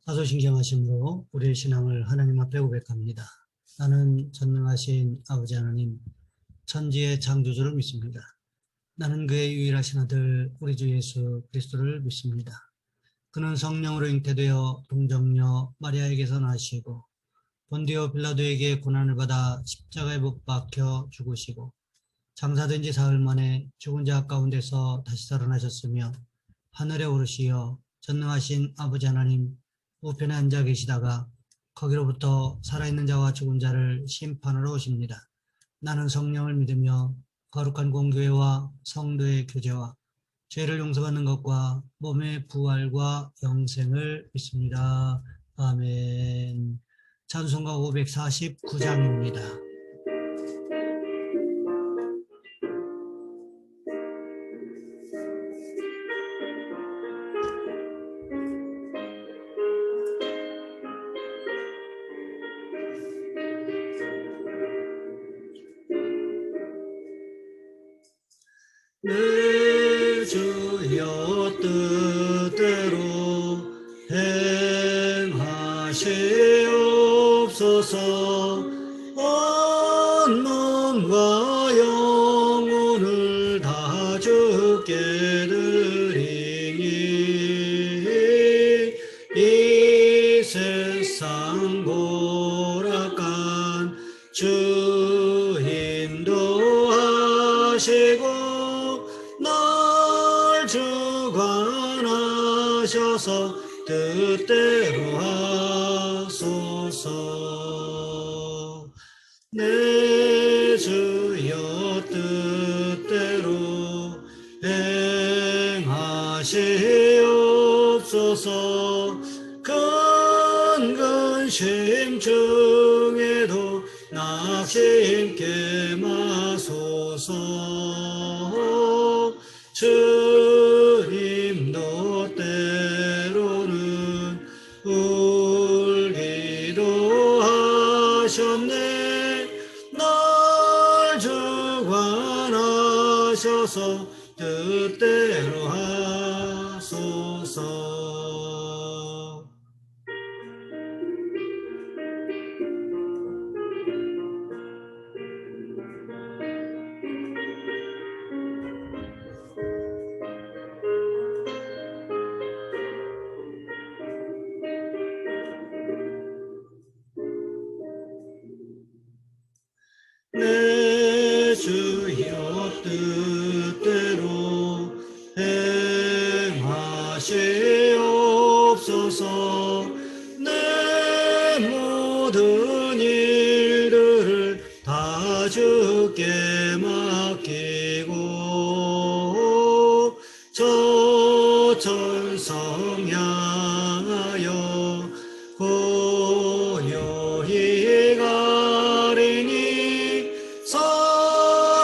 사도신경하심으로 우리의 신앙을 하나님 앞에 고백합니다. 나는 전능하신 아버지 하나님, 천지의 창조주를 믿습니다. 나는 그의 유일하신 아들 우리 주 예수 그리스도를 믿습니다. 그는 성령으로 잉태되어 동정녀 마리아에게서 나시고 본디오 빌라도에게 고난을 받아 십자가에 못 박혀 죽으시고 장사된 지 사흘 만에 죽은 자 가운데서 다시 살아나셨으며 하늘에 오르시어 전능하신 아버지 하나님 우편에 앉아 계시다가 거기로부터 살아있는 자와 죽은 자를 심판하러 오십니다. 나는 성령을 믿으며 거룩한 공교회와 성도의 교제와 죄를 용서받는 것과 몸의 부활과 영생을 믿습니다. 아멘. 찬송가 549장입니다. 내 주여 뜻대로 행하시옵소서. 온 몸과 영혼을 다 주께 드리니 이 세상 고락한 주 인도하시고 날 주관하셔서 뜻대로 하소서. 내 주여 뜻대로 행하시옵소서. 큰 근심 중에도 낙심케 마소서. 주님도 때로는 울기도 하셨네. 날 주관하셔서 뜻대로 하소서. 내 주여 뜻대로 행하시옵소서. 내 모든 일들을 다 주께 맡기고 저천성 향하여 고요히 가리니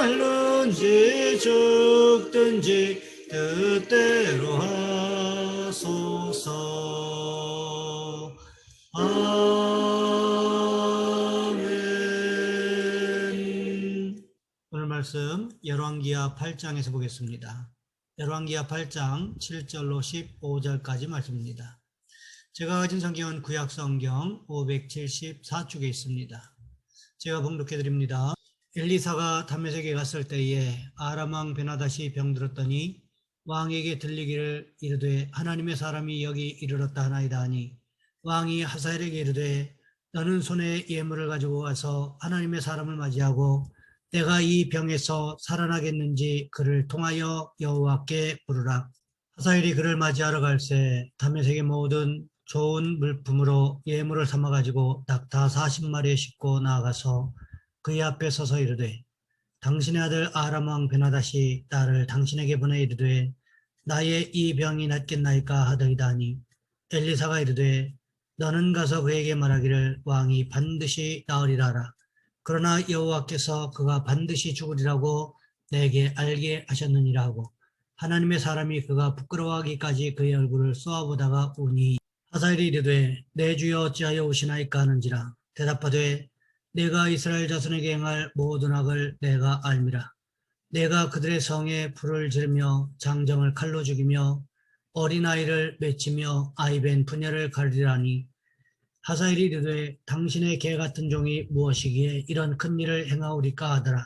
살든지 죽든지 뜻대로 하소서. 아멘. 오늘 말씀 열왕기하 8장에서 보겠습니다. 열왕기하 8장 7절로 15절까지 말씀입니다. 제가 가진 성경은 구약성경 574쪽에 있습니다. 제가 봉독해 드립니다. 엘리사가 다메섹에 갔을 때에 아람 왕 베나닷이 병들었더니 왕에게 들리기를 이르되 하나님의 사람이 여기 이르렀다 하나이다 하니 왕이 하사엘에게 이르되 너는 손에 예물을 가지고 와서 하나님의 사람을 맞이하고 내가 이 병에서 살아나겠는지 그를 통하여 여호와께 부르라. 하사엘이 그를 맞이하러 갈새 다메섹의 모든 좋은 물품으로 예물을 삼아가지고 낙타 40마리에 싣고 나아가서 그의 앞에 서서 이르되 당신의 아들 아람 왕 베나닷이 나를 당신에게 보내 이르되 나의 이 병이 낫겠나이까 하더이다 하니 엘리사가 이르되 너는 가서 그에게 말하기를 왕이 반드시 나으리라 하라. 그러나 여호와께서 그가 반드시 죽으리라고 내게 알게 하셨느니라 하고 하나님의 사람이 그가 부끄러워하기까지 그의 얼굴을 쏘아보다가 우니 하사엘이 이르되 내 주여 어찌하여 오시나이까 하는지라. 대답하되 내가 이스라엘 자손에게 행할 모든 악을 내가 알미라. 내가 그들의 성에 불을 지르며 장정을 칼로 죽이며 어린아이를 맺히며 아이벤 부녀를 가리라니 하사엘이 이르되 당신의 개 같은 종이 무엇이기에 이런 큰 일을 행하오리까 하더라.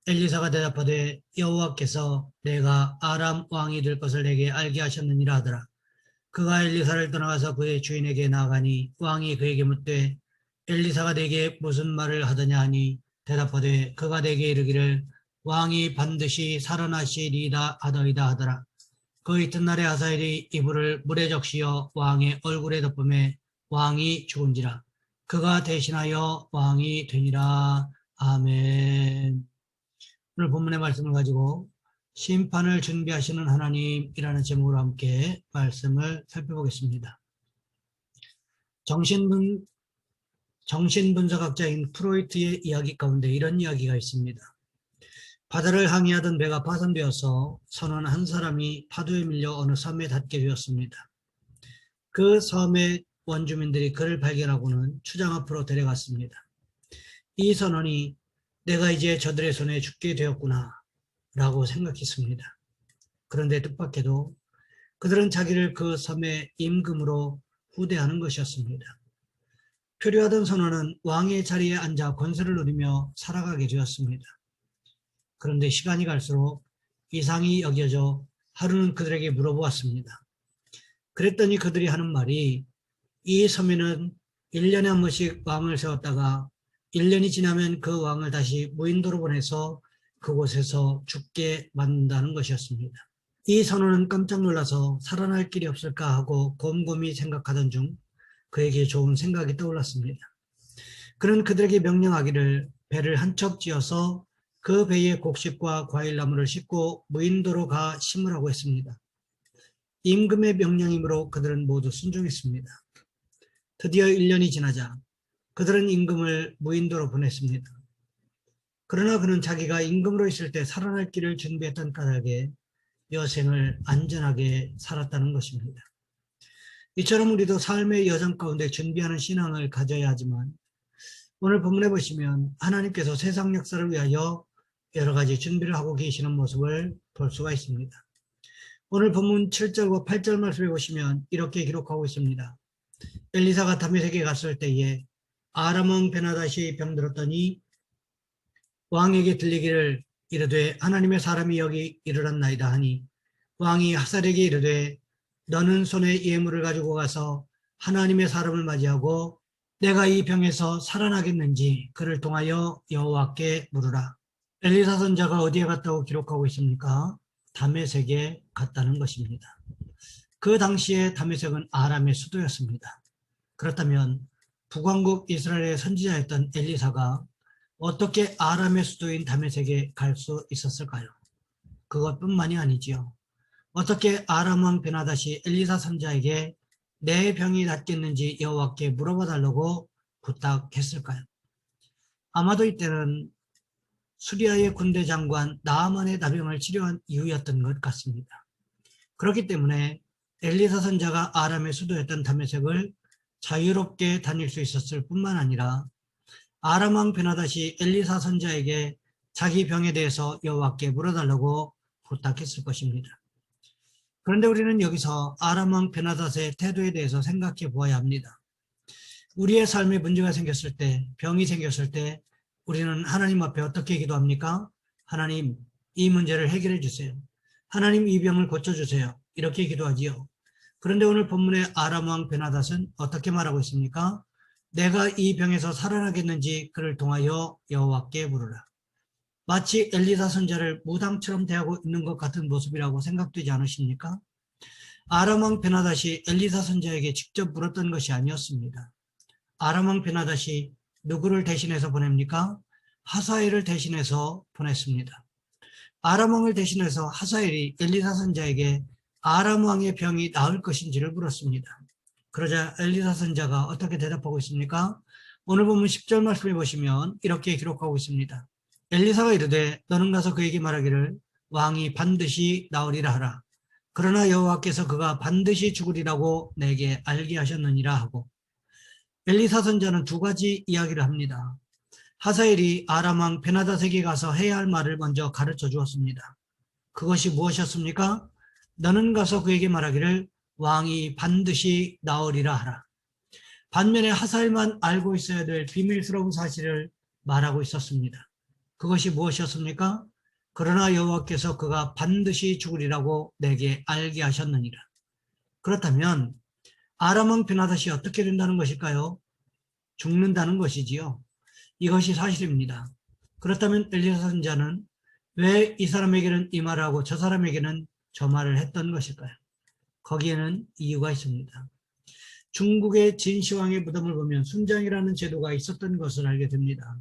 엘리사가 대답하되 여호와께서 내가 아람 왕이 될 것을 내게 알게 하셨느니라 하더라. 그가 엘리사를 떠나가서 그의 주인에게 나아가니 왕이 그에게 묻되 엘리사가 내게 무슨 말을 하더냐 하니 대답하되 그가 내게 이르기를 왕이 반드시 살아나시리이다 하더이다 하더라. 그 이튿날에 하사엘이 이불을 물에 적시어 왕의 얼굴에 덮음에 왕이 죽은지라. 그가 대신하여 왕이 되니라. 아멘. 오늘 본문의 말씀을 가지고 심판을 준비하시는 하나님이라는 제목으로 함께 말씀을 살펴보겠습니다. 정신분석학자인 프로이트의 이야기 가운데 이런 이야기가 있습니다. 바다를 항해하던 배가 파손되어서 선원 한 사람이 파도에 밀려 어느 섬에 닿게 되었습니다. 그 섬의 원주민들이 그를 발견하고는 추장 앞으로 데려갔습니다. 이 선원이 내가 이제 저들의 손에 죽게 되었구나 라고 생각했습니다. 그런데 뜻밖에도 그들은 자기를 그 섬의 임금으로 후대하는 것이었습니다. 표류하던 선원은 왕의 자리에 앉아 권세를 누리며 살아가게 되었습니다. 그런데 시간이 갈수록 이상이 여겨져 하루는 그들에게 물어보았습니다. 그랬더니 그들이 하는 말이 이 섬에는 1년에 한 번씩 왕을 세웠다가 1년이 지나면 그 왕을 다시 무인도로 보내서 그곳에서 죽게 만든다는 것이었습니다. 이 선원은 깜짝 놀라서 살아날 길이 없을까 하고 곰곰이 생각하던 중 그에게 좋은 생각이 떠올랐습니다. 그는 그들에게 명령하기를 배를 한 척 지어서 그 배에 곡식과 과일나무를 싣고 무인도로 가 심으라고 했습니다. 임금의 명령이므로 그들은 모두 순종했습니다. 드디어 1년이 지나자 그들은 임금을 무인도로 보냈습니다. 그러나 그는 자기가 임금으로 있을 때 살아날 길을 준비했던 까닭에 여생을 안전하게 살았다는 것입니다. 이처럼 우리도 삶의 여정 가운데 준비하는 신앙을 가져야 하지만 오늘 본문에 보시면 하나님께서 세상 역사를 위하여 여러 가지 준비를 하고 계시는 모습을 볼 수가 있습니다. 오늘 본문 7절과 8절 말씀에 보시면 이렇게 기록하고 있습니다. 엘리사가 다메섹에 갔을 때에 아람 왕 베나다시 병들었더니 왕에게 들리기를 이르되 하나님의 사람이 여기 이르렀나이다 하니 왕이 하사엘에게 이르되 너는 손에 예물을 가지고 가서 하나님의 사람을 맞이하고 내가 이 병에서 살아나겠는지 그를 통하여 여호와께 물으라. 엘리사 선자가 어디에 갔다고 기록하고 있습니까? 다메섹에 갔다는 것입니다. 그 당시에 다메섹은 아람의 수도였습니다. 그렇다면 북왕국 이스라엘의 선지자였던 엘리사가 어떻게 아람의 수도인 다메섹에 갈 수 있었을까요? 그것뿐만이 아니지요. 어떻게 아람 왕 베나다시 엘리사 선자에게 내 병이 낫겠는지 여호와께 물어봐 달라고 부탁했을까요? 아마도 이때는 수리아의 군대 장관 나아만의 나병을 치료한 이유였던 것 같습니다. 그렇기 때문에 엘리사 선자가 아람의 수도였던 다메섹을 자유롭게 다닐 수 있었을 뿐만 아니라 아람 왕 베나다시 엘리사 선자에게 자기 병에 대해서 여호와께 물어달라고 부탁했을 것입니다. 그런데 우리는 여기서 아람 왕 베나닷의 태도에 대해서 생각해 보아야 합니다. 우리의 삶에 문제가 생겼을 때, 병이 생겼을 때 우리는 하나님 앞에 어떻게 기도합니까? 하나님, 이 문제를 해결해 주세요. 하나님, 이 병을 고쳐주세요. 이렇게 기도하지요. 그런데 오늘 본문의 아람 왕 베나닷은 어떻게 말하고 있습니까? 내가 이 병에서 살아나겠는지 그를 통하여 여호와께 물으라. 마치 엘리사 선자를 무당처럼 대하고 있는 것 같은 모습이라고 생각되지 않으십니까? 아람 왕 베나닷이 엘리사 선자에게 직접 물었던 것이 아니었습니다. 아람 왕 베나닷이 누구를 대신해서 보냅니까? 하사엘을 대신해서 보냈습니다. 아람 왕을 대신해서 하사엘이 엘리사 선자에게 아람 왕의 병이 나을 것인지를 물었습니다. 그러자 엘리사 선자가 어떻게 대답하고 있습니까? 오늘 본문 10절 말씀에 보시면 이렇게 기록하고 있습니다. 엘리사가 이르되 너는 가서 그에게 말하기를 왕이 반드시 나으리라 하라. 그러나 여호와께서 그가 반드시 죽으리라고 내게 알게 하셨느니라 하고, 엘리사 선자는 두 가지 이야기를 합니다. 하사엘이 아람 왕 베나닷에게 가서 해야 할 말을 먼저 가르쳐 주었습니다. 그것이 무엇이었습니까? 너는 가서 그에게 말하기를 왕이 반드시 나으리라 하라. 반면에 하사엘만 알고 있어야 될 비밀스러운 사실을 말하고 있었습니다. 그것이 무엇이었습니까? 그러나 여호와께서 그가 반드시 죽으리라고 내게 알게 하셨느니라. 그렇다면 아람 왕 베나닷이 어떻게 된다는 것일까요? 죽는다는 것이지요. 이것이 사실입니다. 그렇다면 엘리사 선지자는 왜 이 사람에게는 이 말을 하고 저 사람에게는 저 말을 했던 것일까요? 거기에는 이유가 있습니다. 중국의 진시황의 무덤을 보면 순장이라는 제도가 있었던 것을 알게 됩니다.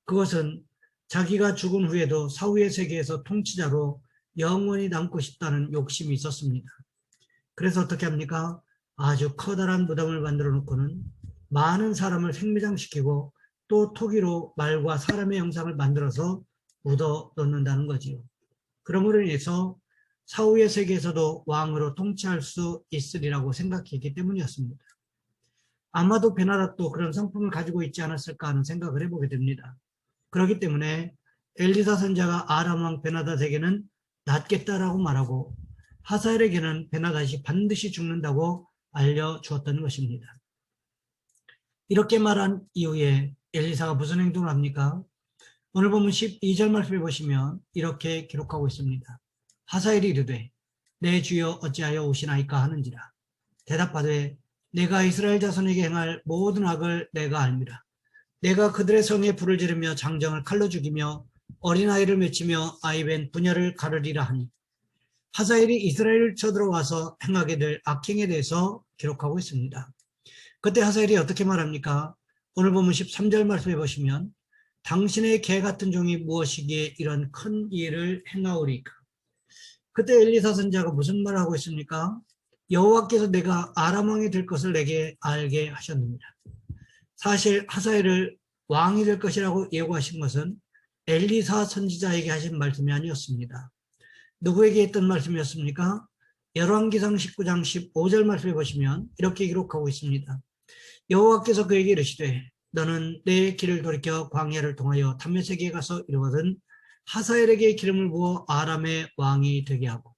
그것은 자기가 죽은 후에도 사후의 세계에서 통치자로 영원히 남고 싶다는 욕심이 있었습니다. 그래서 어떻게 합니까? 아주 커다란 무덤을 만들어 놓고는 많은 사람을 생매장시키고 또 토기로 말과 사람의 형상을 만들어서 묻어 놓는다는 거지요. 그러므로 인해서 사후의 세계에서도 왕으로 통치할 수 있으리라고 생각했기 때문이었습니다. 아마도 베나닷도 그런 성품을 가지고 있지 않았을까 하는 생각을 해보게 됩니다. 그렇기 때문에 엘리사 선지자가 아람 왕 베나닷에게는 낫겠다라고 말하고 하사엘에게는 베나닷이 반드시 죽는다고 알려주었던 것입니다. 이렇게 말한 이후에 엘리사가 무슨 행동을 합니까? 오늘 보면 12절 말씀을 보시면 이렇게 기록하고 있습니다. 하사엘이 이르되 내 주여 어찌하여 오시나이까 하는지라. 대답하되 내가 이스라엘 자손에게 행할 모든 악을 내가 알미라. 내가 그들의 성에 불을 지르며 장정을 칼로 죽이며 어린아이를 맺히며 아이벤 부녀를 가르리라 하니. 하사엘이 이스라엘을 쳐들어와서 행하게 될 악행에 대해서 기록하고 있습니다. 그때 하사엘이 어떻게 말합니까? 오늘 보면 13절 말씀해 보시면 당신의 개 같은 종이 무엇이기에 이런 큰 일을 행하오리까. 그때 엘리사 선지자가 무슨 말을 하고 있습니까? 여호와께서 내가 아람 왕이 될 것을 내게 알게 하셨느니라. 사실 하사엘을 왕이 될 것이라고 예고하신 것은 엘리사 선지자에게 하신 말씀이 아니었습니다. 누구에게 했던 말씀이었습니까? 열왕기상 19장 15절 말씀해 보시면 이렇게 기록하고 있습니다. 여호와께서 그에게 이르시되 너는 내 길을 돌이켜 광야를 통하여 다메섹에 가서 이르거든 하사엘에게 기름을 부어 아람의 왕이 되게 하고.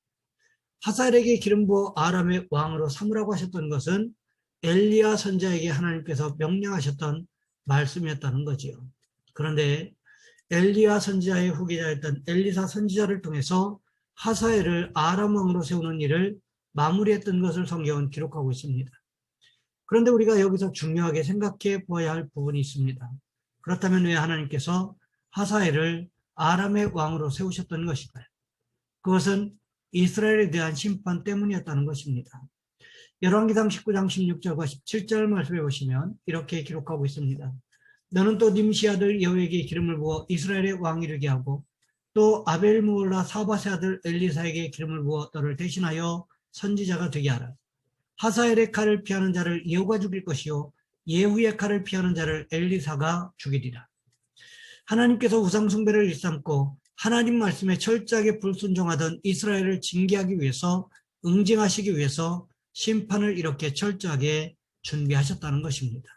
하사엘에게 기름 부어 아람의 왕으로 삼으라고 하셨던 것은 엘리야 선지자에게 하나님께서 명령하셨던 말씀이었다는 거지요. 그런데 엘리야 선지자의 후계자였던 엘리사 선지자를 통해서 하사엘을 아람 왕으로 세우는 일을 마무리했던 것을 성경은 기록하고 있습니다. 그런데 우리가 여기서 중요하게 생각해 보아야 할 부분이 있습니다. 그렇다면 왜 하나님께서 하사엘을 아람의 왕으로 세우셨던 것일까요? 그것은 이스라엘에 대한 심판 때문이었다는 것입니다. 열왕기상 19장 16절과 17절 말씀해 보시면 이렇게 기록하고 있습니다. 너는 또 님시 아들 여호에게 기름을 부어 이스라엘의 왕이 되게 하고 또 아벨무올라 사바세 아들 엘리사에게 기름을 부어 너를 대신하여 선지자가 되게 하라. 하사엘의 칼을 피하는 자를 예후가 죽일 것이요 예후의 칼을 피하는 자를 엘리사가 죽이리라. 하나님께서 우상 숭배를 일삼고 하나님 말씀에 철저하게 불순종하던 이스라엘을 징계하기 위해서 응징하시기 위해서 심판을 이렇게 철저하게 준비하셨다는 것입니다.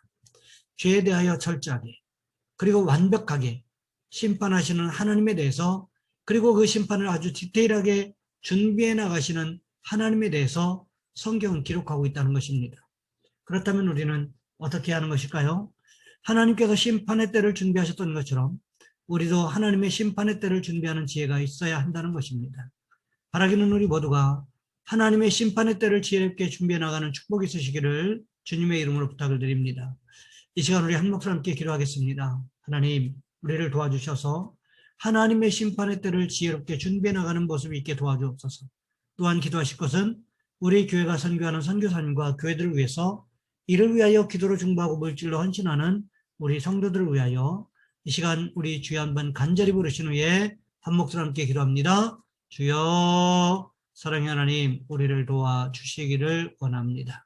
죄에 대하여 철저하게 그리고 완벽하게 심판하시는 하나님에 대해서 그리고 그 심판을 아주 디테일하게 준비해 나가시는 하나님에 대해서 성경은 기록하고 있다는 것입니다. 그렇다면 우리는 어떻게 하는 것일까요? 하나님께서 심판의 때를 준비하셨던 것처럼 우리도 하나님의 심판의 때를 준비하는 지혜가 있어야 한다는 것입니다. 바라기는 우리 모두가 하나님의 심판의 때를 지혜롭게 준비해 나가는 축복이 있으시기를 주님의 이름으로 부탁을 드립니다. 이 시간 우리 한 목소리 함께 기도하겠습니다. 하나님, 우리를 도와주셔서 하나님의 심판의 때를 지혜롭게 준비해 나가는 모습이 있게 도와주옵소서. 또한 기도하실 것은 우리 교회가 선교하는 선교사님과 교회들을 위해서 이를 위하여 기도로 중보하고 물질로 헌신하는 우리 성도들을 위하여 이 시간 우리 주여 한번 간절히 부르신 후에 한 목소리 함께 기도합니다. 주여, 사랑의 하나님, 우리를 도와주시기를 원합니다.